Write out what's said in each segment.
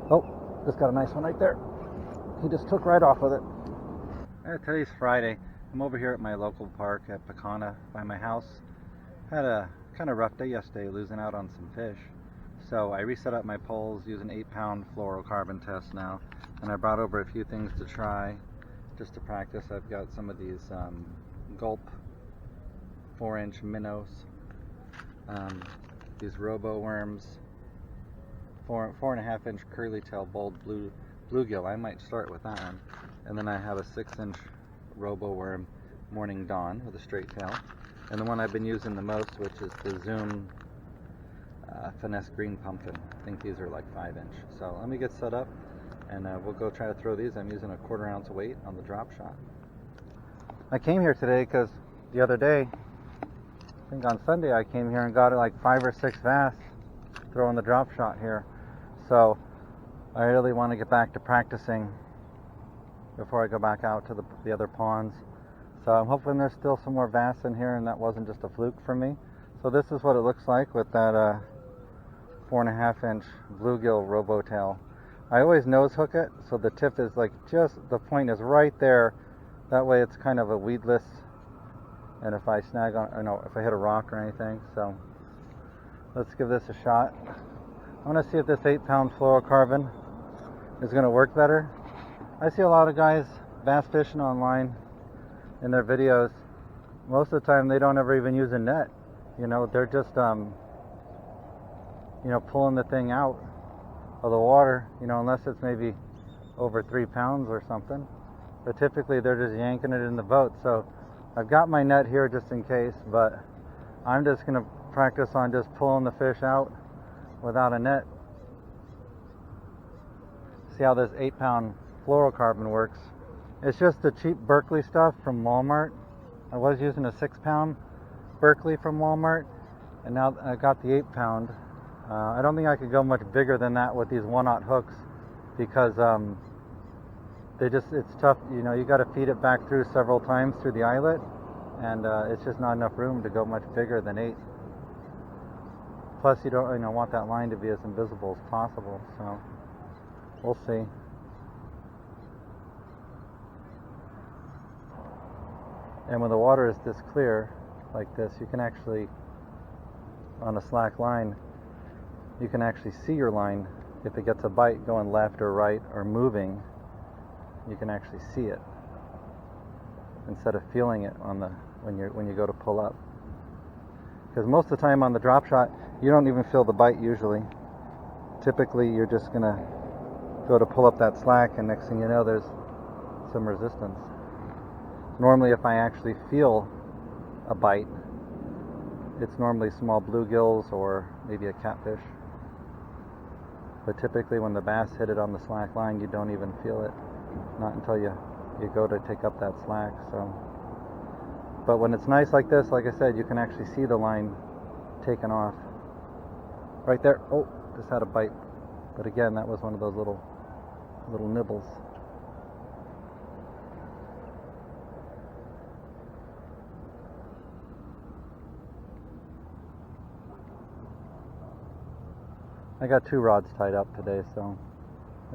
Oh, just got a nice one right there. He just took right off with it. Today's Friday. I'm over here at my local park at Pecana by my house. Had a kind of rough day yesterday, losing out on some fish. So I reset up my poles using 8-pound fluorocarbon test now, and I brought over a few things to try just to practice. I've got some of these Gulp 4-inch minnows, these robo worms, 4.5-inch curly tail bold bluegill. I might start with that one. And then I have a 6-inch robo worm morning dawn with a straight tail. And the one I've been using the most, which is the Zoom finesse green pumpkin. I think these are like 5-inch. So let me get set up and we'll go try to throw these. I'm using a 1/4 ounce weight on the drop shot. I came here today because the other day, I think on Sunday, I came here and got like 5 or 6 bass throwing the drop shot here. So I really want to get back to practicing before I go back out to the other ponds. So I'm hoping there's still some more bass in here and that wasn't just a fluke for me. So this is what it looks like with that 4.5-inch bluegill robo tail. I always nose hook it, so the tip is like the point is right there. That way it's kind of a weedless, and if I snag on, or no, if I hit a rock or anything. So let's give this a shot. I want to see if this 8-pound fluorocarbon is going to work better. I see a lot of guys bass fishing online in their videos. Most of the time they don't ever even use a net. You know, they're just pulling the thing out of the water, unless it's maybe over 3 pounds or something. But typically they're just yanking it in the boat. So I've got my net here just in case, but I'm just going to practice on just pulling the fish out without a net. See how this 8-pound fluorocarbon works. It's just the cheap Berkeley stuff from Walmart. I was using a 6-pound Berkeley from Walmart, and now I got the 8-pound. I don't think I could go much bigger than that with these 1/0 hooks because it's tough. You got to feed it back through several times through the eyelet, and it's just not enough room to go much bigger than 8. Plus, you don't want that line to be as invisible as possible. So we'll see. And when the water is this clear, like this, you can actually, on a slack line, you can actually see your line. If it gets a bite going left or right or moving, you can actually see it instead of feeling it when you go to pull up. Because most of the time on the drop shot, you don't even feel the bite usually. Typically, you're just gonna go to pull up that slack, and next thing you know, there's some resistance. Normally, if I actually feel a bite, it's normally small bluegills or maybe a catfish. But typically when the bass hit it on the slack line, you don't even feel it. Not until you go to take up that slack. So, but when it's nice like this, like I said, you can actually see the line taken off. Right there, oh, just had a bite. But again, that was one of those little nibbles. I got 2 rods tied up today, so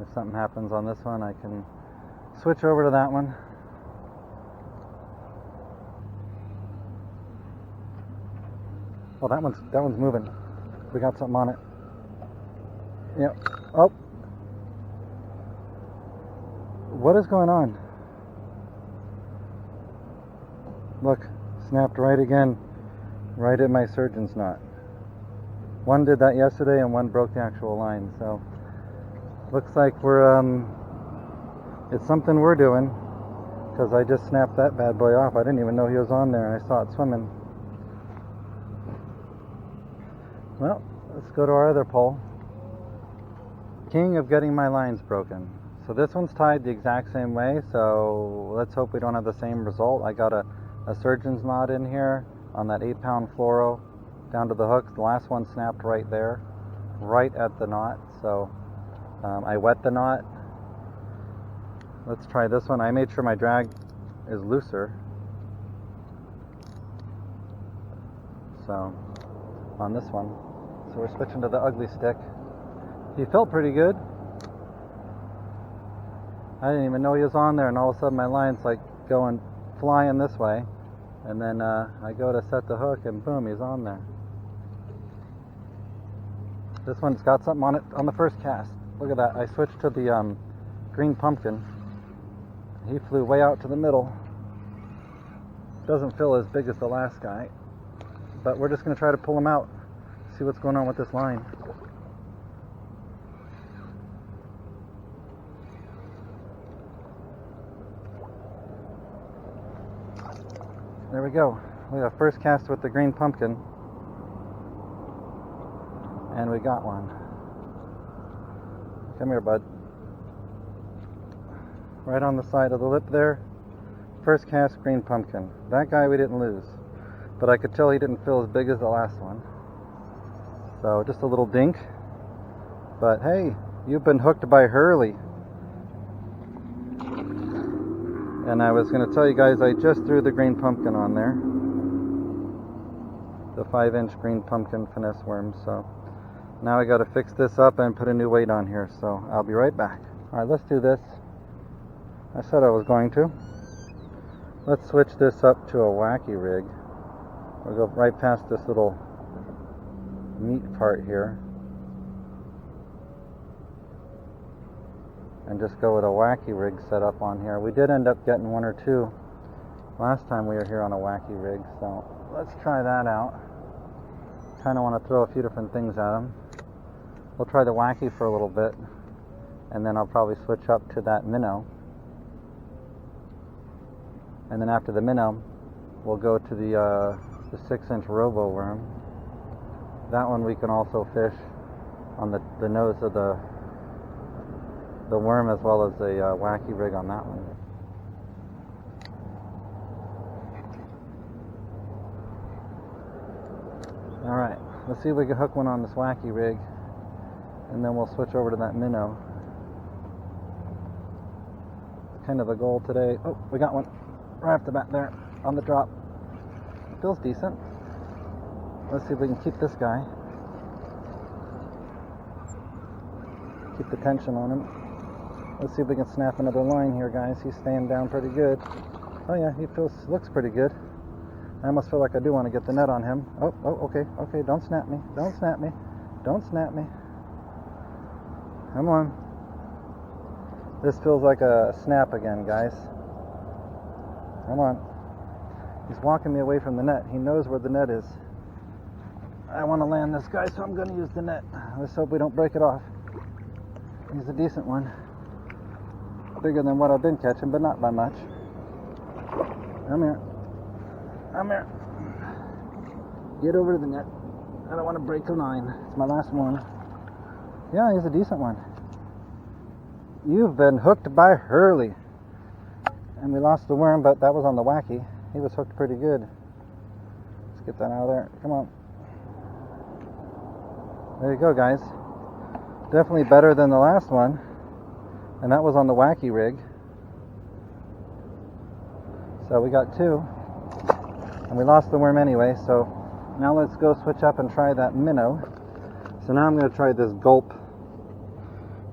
if something happens on this one, I can switch over to that one. Oh, that one's moving. We got something on it. Yep. Oh. What is going on? Look, snapped right again, right at my surgeon's knot. One did that yesterday and one broke the actual line, so looks like it's something we're doing, because I just snapped that bad boy off. I didn't even know he was on there and I saw it swimming. Well, let's go to our other pole. King of getting my lines broken. So this one's tied the exact same way, so let's hope we don't have the same result. I got a surgeon's knot in here on that 8-pound fluoro down to the hook. The last one snapped right there, right at the knot. So I wet the knot. Let's try this one. I made sure my drag is looser. So on this one. So we're switching to the ugly stick. He felt pretty good. I didn't even know he was on there, and all of a sudden my line's like going flying this way, and then I go to set the hook, and boom, he's on there. This one's got something on it on the first cast. Look at that. I switched to the green pumpkin. He flew way out to the middle. Doesn't feel as big as the last guy, but we're just going to try to pull him out, see what's going on with this line. There we go. We got first cast with the green pumpkin, and we got one. Come here, bud. Right on the side of the lip there. First cast green pumpkin. That guy we didn't lose, but I could tell he didn't feel as big as the last one. So just a little dink. But hey, you've been hooked by Hurley. And I was going to tell you guys, I just threw the green pumpkin on there. The 5-inch green pumpkin finesse worm. So now I got to fix this up and put a new weight on here. So I'll be right back. Alright, let's do this. I said I was going to. Let's switch this up to a wacky rig. We'll go right past this little meat part here. And just go with a wacky rig set up on here. We did end up getting one or two last time we were here on a wacky rig, so let's try that out. Kind of want to throw a few different things at them. We'll try the wacky for a little bit, and then I'll probably switch up to that minnow. And then after the minnow, we'll go to the 6-inch robo worm. That one we can also fish on the nose of the worm, as well as a wacky rig on that one. Alright, let's see if we can hook one on this wacky rig, and then we'll switch over to that minnow. Kind of the goal today. Oh, we got one right off the bat there on the drop. Feels decent. Let's see if we can keep this guy. Keep the tension on him. Let's see if we can snap another line here, guys. He's staying down pretty good. Oh yeah, he looks pretty good. I almost feel like I do want to get the net on him. Oh, okay. Don't snap me. Don't snap me. Don't snap me. Come on. This feels like a snap again, guys. Come on. He's walking me away from the net. He knows where the net is. I want to land this guy, so I'm going to use the net. Let's hope we don't break it off. He's a decent one. Bigger than what I've been catching, but not by much. Come here. Come here. Get over to the net. I don't want to break the line. It's my last one. Yeah, he's a decent one. You've been hooked by Hurley. And we lost the worm, but that was on the wacky. He was hooked pretty good. Let's get that out of there. Come on. There you go, guys. Definitely better than the last one. And that was on the wacky rig. So we got two. And we lost the worm anyway, so now let's go switch up and try that minnow. So now I'm going to try this gulp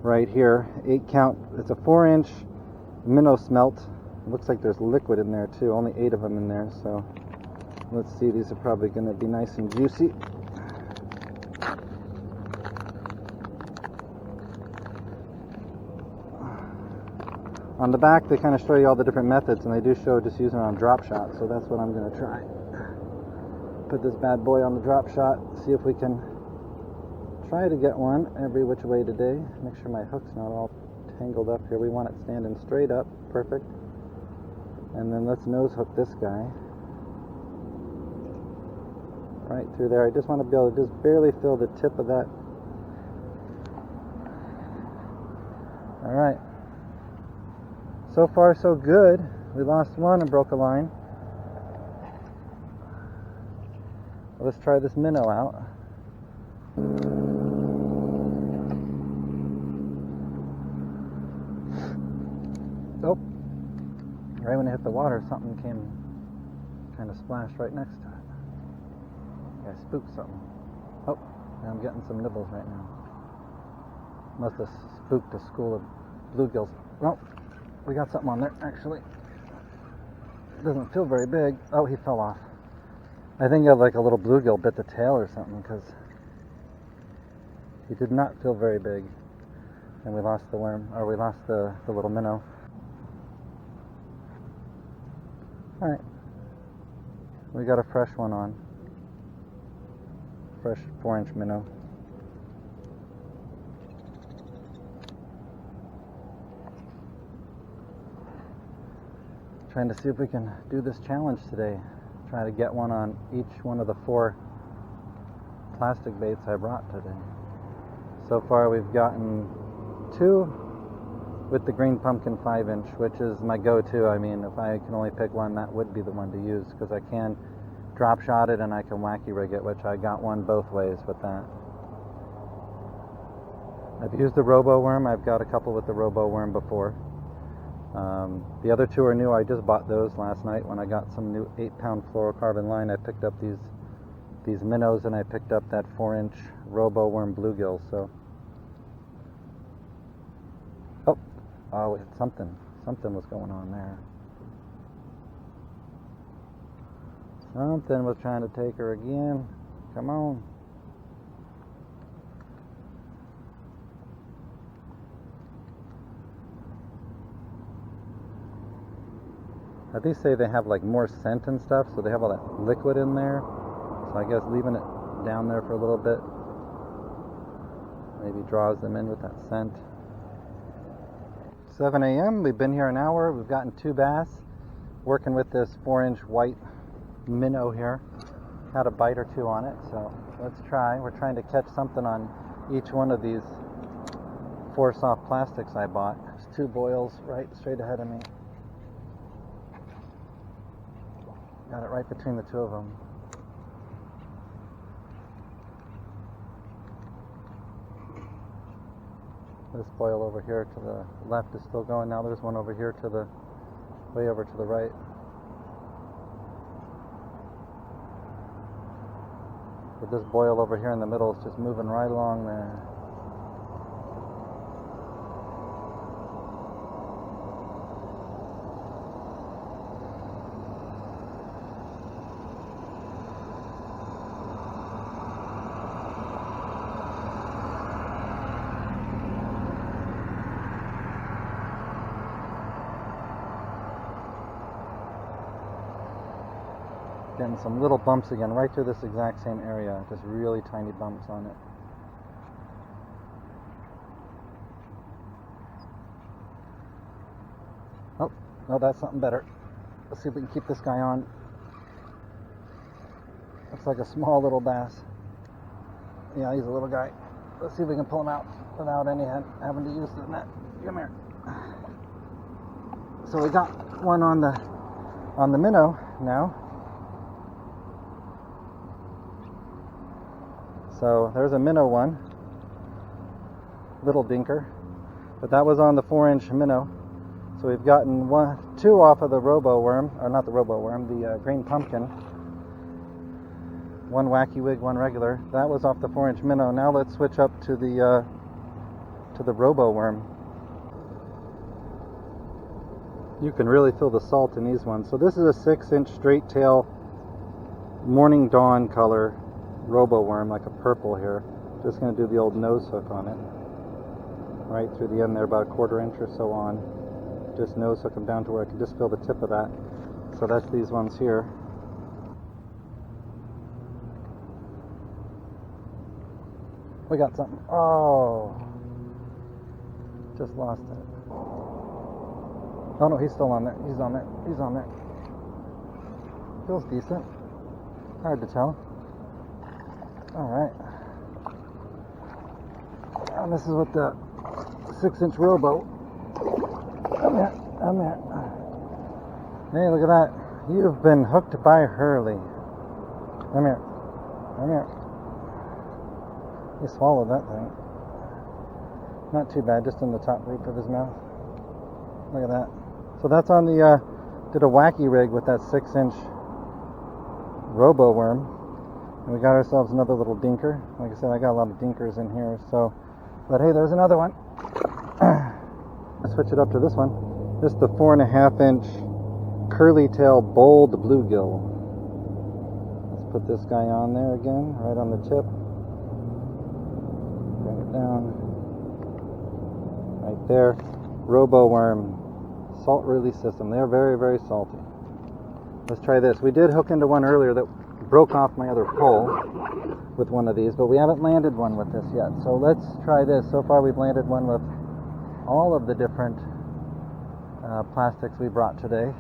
right here. 8 count. It's a 4-inch minnow smelt. It looks like there's liquid in there too. Only 8 of them in there, so let's see. These are probably going to be nice and juicy. On the back, they kind of show you all the different methods, and they do show just using it on drop shot, so that's what I'm going to try. Put this bad boy on the drop shot, see if we can try to get one every which way today. Make sure my hook's not all tangled up here. We want it standing straight up, perfect. And then let's nose hook this guy. Right through there. I just want to be able to just barely feel the tip of that. Alright. So far so good. We lost one and broke a line. Let's try this minnow out. Oh, right when it hit the water, something came kind of splashed right next to it. I spooked something. Oh, I'm getting some nibbles right now. Must have spooked a school of bluegills. Well, we got something on there, actually. It doesn't feel very big. Oh, he fell off. I think like a little bluegill bit the tail or something, because he did not feel very big. And we lost the worm, or we lost the little minnow. Alright. We got a fresh one on. Fresh 4-inch minnow. Trying to see if we can do this challenge today. Try to get one on each one of the 4 plastic baits I brought today. So far we've gotten 2 with the green pumpkin 5-inch, which is my go-to. I mean, if I can only pick one, that would be the one to use, because I can drop shot it and I can wacky rig it, which I got one both ways with that. I've used the robo worm. I've got a couple with the robo worm before. The other 2 are new. I just bought those last night when I got some new 8-pound fluorocarbon line. I picked up these minnows, and I picked up that 4-inch robo worm bluegill. So, oh, something was going on there. Something was trying to take her again. Come on. They say they have like more scent and stuff, so they have all that liquid in there. So I guess leaving it down there for a little bit maybe draws them in with that scent. 7 a.m. We've been here an hour. We've gotten 2 bass. Working with this 4-inch white minnow here. Had a bite or 2 on it, so let's try. We're trying to catch something on each one of these 4 soft plastics I bought. There's 2 boils right straight ahead of me. Got it right between the 2 of them. This boil over here to the left is still going. Now there's one over here to the way over to the right. But this boil over here in the middle is just moving right along there. Getting some little bumps again, right through this exact same area, just really tiny bumps on it. Oh, no, that's something better. Let's see if we can keep this guy on. Looks like a small little bass. Yeah, he's a little guy. Let's see if we can pull him out without having to use the net. Come here. So we got one on the minnow now. So there's a minnow one, little dinker, but that was on the 4-inch minnow. So we've gotten 2 off of the robo worm, or not the robo worm, the green pumpkin. 1 wacky wig, 1 regular. That was off the 4-inch minnow. Now let's switch up to the robo worm. You can really feel the salt in these ones. So this is a 6-inch straight tail morning dawn color robo worm, like a purple here. Just going to do the old nose hook on it, right through the end there, about a 1/4 inch or so on. Just nose hook them down to where I can just feel the tip of that. So that's these ones here. We got something. Oh, just lost it. Oh no, he's still on there. He's on there. He's on there. Feels decent. Hard to tell. Alright. And this is with the 6-inch robo. Come here. Come here. Hey, look at that. You've been hooked by Hurley. Come here. Come here. He swallowed that thing. Not too bad, just in the top roof of his mouth. Look at that. So that's on the, did a wacky rig with that 6-inch robo worm. And we got ourselves another little dinker. Like I said, I got a lot of dinkers in here, so. But hey, there's another one. Let's switch it up to this one. This is the 4.5-inch curly tail bold bluegill. Let's put this guy on there again, right on the tip. Bring it down. Right there. Robo worm salt release system. They're very, very salty. Let's try this. We did hook into one earlier that broke off my other pole with one of these, but we haven't landed one with this yet. So let's try this. So far we've landed one with all of the different plastics we brought today.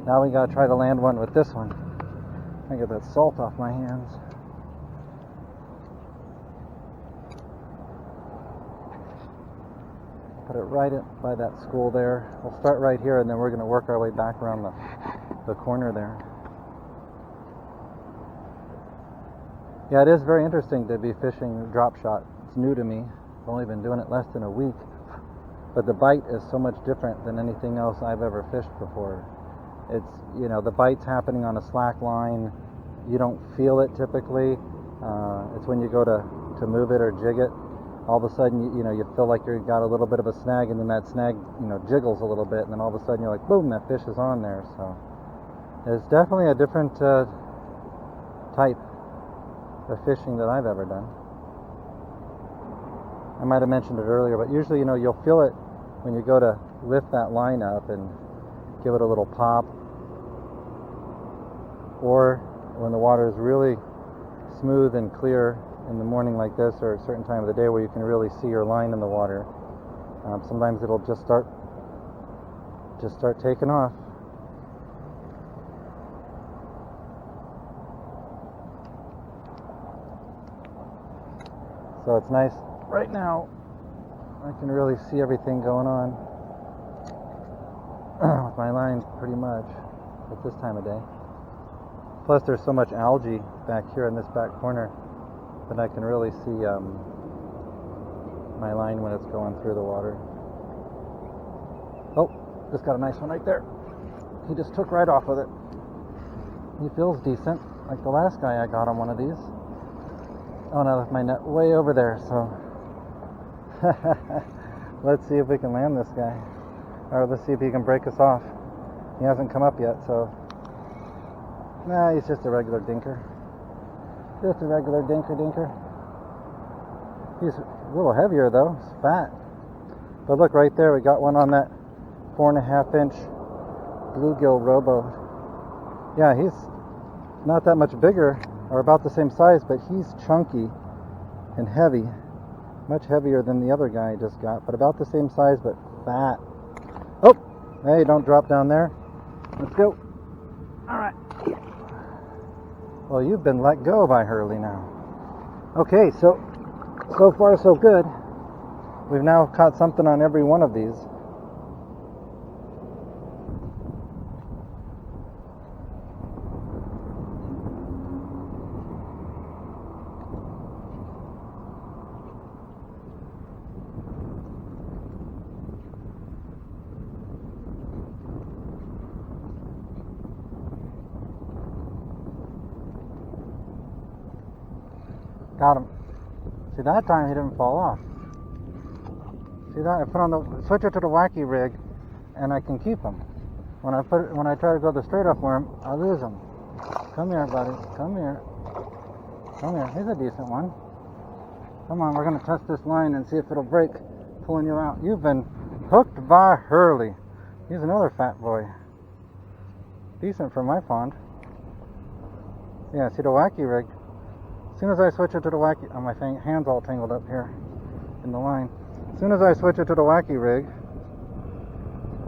Now we gotta try to land one with this one. I get that salt off my hands. Put it right by that school there. We'll start right here, and then we're gonna work our way back around the corner there. Yeah, it is very interesting to be fishing drop shot. It's new to me. I've only been doing it less than a week. But the bite is so much different than anything else I've ever fished before. It's, the bite's happening on a slack line. You don't feel it typically. It's when you go to move it or jig it, all of a sudden, you feel like you've got a little bit of a snag, and then that snag, jiggles a little bit, and then all of a sudden you're like, boom, that fish is on there. So it's definitely a different type of fishing that I've ever done. I might have mentioned it earlier, but usually, you'll feel it when you go to lift that line up and give it a little pop, or when the water is really smooth and clear in the morning like this, or a certain time of the day where you can really see your line in the water. Sometimes it'll just start taking off. So it's nice. Right now, I can really see everything going on with my line pretty much at this time of day. Plus, there's so much algae back here in this back corner that I can really see my line when it's going through the water. Oh, just got a nice one right there. He just took right off with it. He feels decent, like the last guy I got on one of these. Oh, and I left my net way over there, so let's see if we can land this guy. Or let's see if he can break us off. He hasn't come up yet, so nah, he's just a regular dinker. Just a regular dinker. He's a little heavier though, he's fat. But look right there, we got one on that 4.5-inch bluegill robo. Yeah, he's not that much bigger, or about the same size, but he's chunky and heavy. Much heavier than the other guy I just got, but about the same size, but fat. Oh, hey, don't drop down there. Let's go. All right. Well, you've been let go by Hurley now. Okay, so far so good. We've now caught something on every one of these. Got him. See, that time he didn't fall off. See that? I put on the switch it to the wacky rig, and I can keep him. When I try to go the straight up worm, I lose him. Come here, buddy. Come here. Come here. He's a decent one. Come on, we're gonna test this line and see if it'll break, pulling you out. You've been hooked by Hurley. He's another fat boy. Decent for my pond. Yeah, see the wacky rig. As soon as I switch it to the wacky, oh, my hand's all tangled up here in the line. As soon as I switch it to the wacky rig,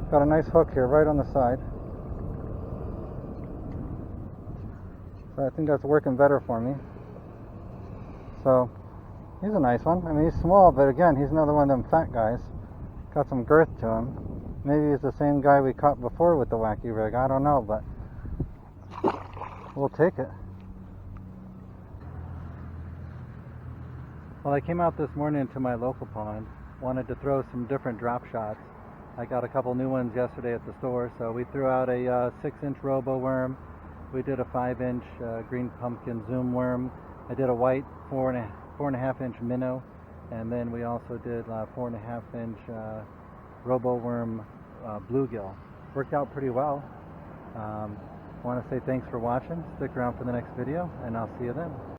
got a nice hook here right on the side. So I think that's working better for me. So he's a nice one. I mean, he's small, but again, he's another one of them fat guys. Got some girth to him. Maybe he's the same guy we caught before with the wacky rig. I don't know, but we'll take it. Well, I came out this morning to my local pond, wanted to throw some different drop shots. I got a couple new ones yesterday at the store, so we threw out a 6-inch robo worm. We did a 5-inch green pumpkin zoom worm. I did a white 4.5-inch minnow, and then we also did a 4.5-inch robo worm bluegill. Worked out pretty well. I want to say thanks for watching. Stick around for the next video, and I'll see you then.